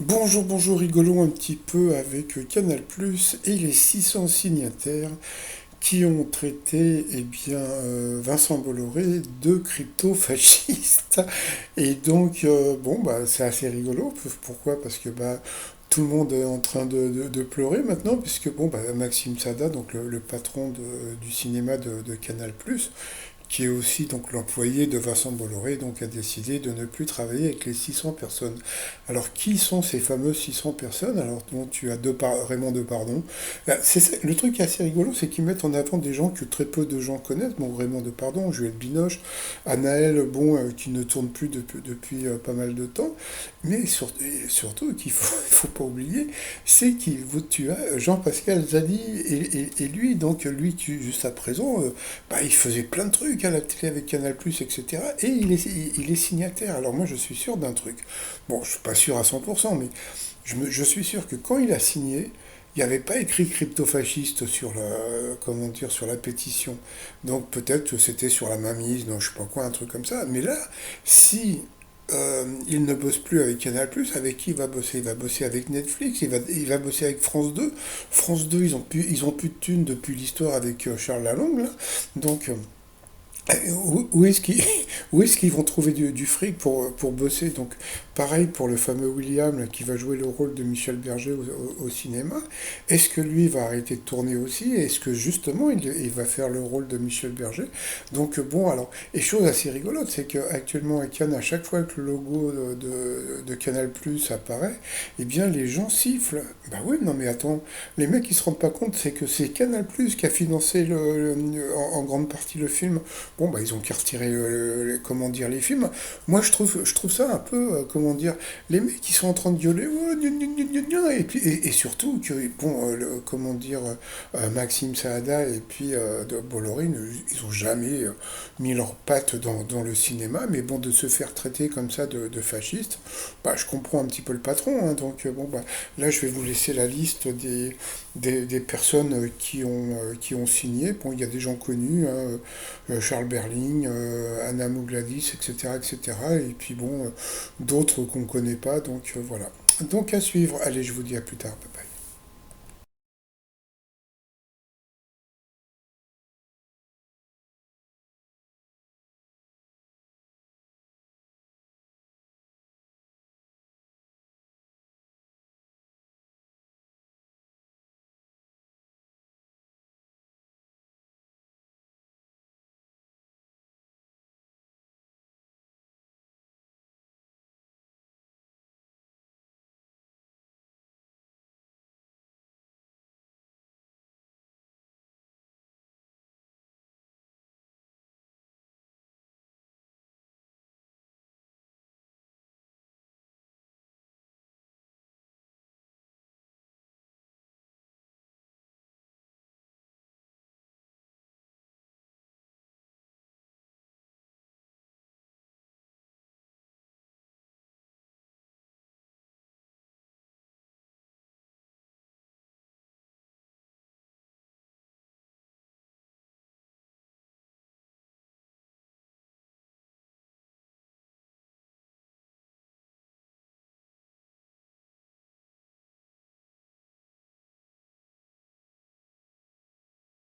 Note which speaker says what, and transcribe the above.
Speaker 1: Bonjour, bonjour, rigolons un petit peu avec Canal+ et les 600 signataires qui ont traité Vincent Bolloré de crypto-fasciste. Et donc, bon, bah, c'est assez rigolo. Pourquoi? Parce que bah, tout le monde est en train de pleurer maintenant, puisque bon, bah, Maxime Sada, donc le patron du cinéma de Canal+, qui est aussi donc l'employé de Vincent Bolloré, donc a décidé de ne plus travailler avec les 600 personnes. Alors qui sont ces fameuses 600 personnes? Alors dont tu as Raymond Depardon. Le truc qui est assez rigolo, c'est qu'ils mettent en avant des gens que très peu de gens connaissent. Bon, Raymond Depardon, Juliette Binoche, Anaël, bon, qui ne tourne plus depuis pas mal de temps. Mais surtout, il faut pas oublier, c'est qu'il tu as Jean-Pascal Zadi et lui, donc lui qui juste à présent, bah, il faisait plein de trucs à la télé avec Canal+, etc. Et il est signataire. Alors moi, je suis sûr d'un truc. Bon, je suis pas sûr à 100%, mais je suis sûr que quand il a signé, il n'y avait pas écrit crypto-fasciste sur comment dire, sur la pétition. Donc peut-être que c'était sur la mainmise, non, je sais pas quoi, un truc comme ça. Mais là, si il ne bosse plus avec Canal+, avec qui il va bosser? Il va bosser avec Netflix, il va bosser avec France 2. France 2, ils ont plus de thunes depuis l'histoire avec Charles Lalonde, là. Donc, où est-ce qu'ils où est-ce qu'ils vont trouver du fric pour bosser? Donc, pareil pour le fameux William là, qui va jouer le rôle de Michel Berger au cinéma. Est-ce que lui va arrêter de tourner aussi? Est-ce que justement il va faire le rôle de Michel Berger? Donc, bon, alors, et chose assez rigolote, c'est qu'actuellement à Cannes, à chaque fois que le logo de Canal Plus apparaît, eh bien les gens sifflent. Bah oui, non mais attends, les mecs ils se rendent pas compte, c'est que c'est Canal Plus qui a financé en grande partie le film. Bon, bah, ils ont qu'à retirer, comment dire, les films. Moi, je trouve ça un peu, comment dire, les mecs qui sont en train de gueuler, oh, gna, gna, gna, gna, gna, et surtout que, bon, comment dire, Maxime Saada et puis de Bolloré, ils ont jamais mis leurs pattes dans le cinéma, mais bon, de se faire traiter comme ça de fasciste, bah, je comprends un petit peu le patron, hein, donc, bon, bah, là, je vais vous laisser la liste des personnes qui ont signé. Bon, il y a des gens connus, hein, Charles Berling, Anna Mougladis, etc., etc. Et puis bon, d'autres qu'on ne connaît pas, donc voilà. Donc à suivre. Allez, je vous dis à plus tard. Bye bye.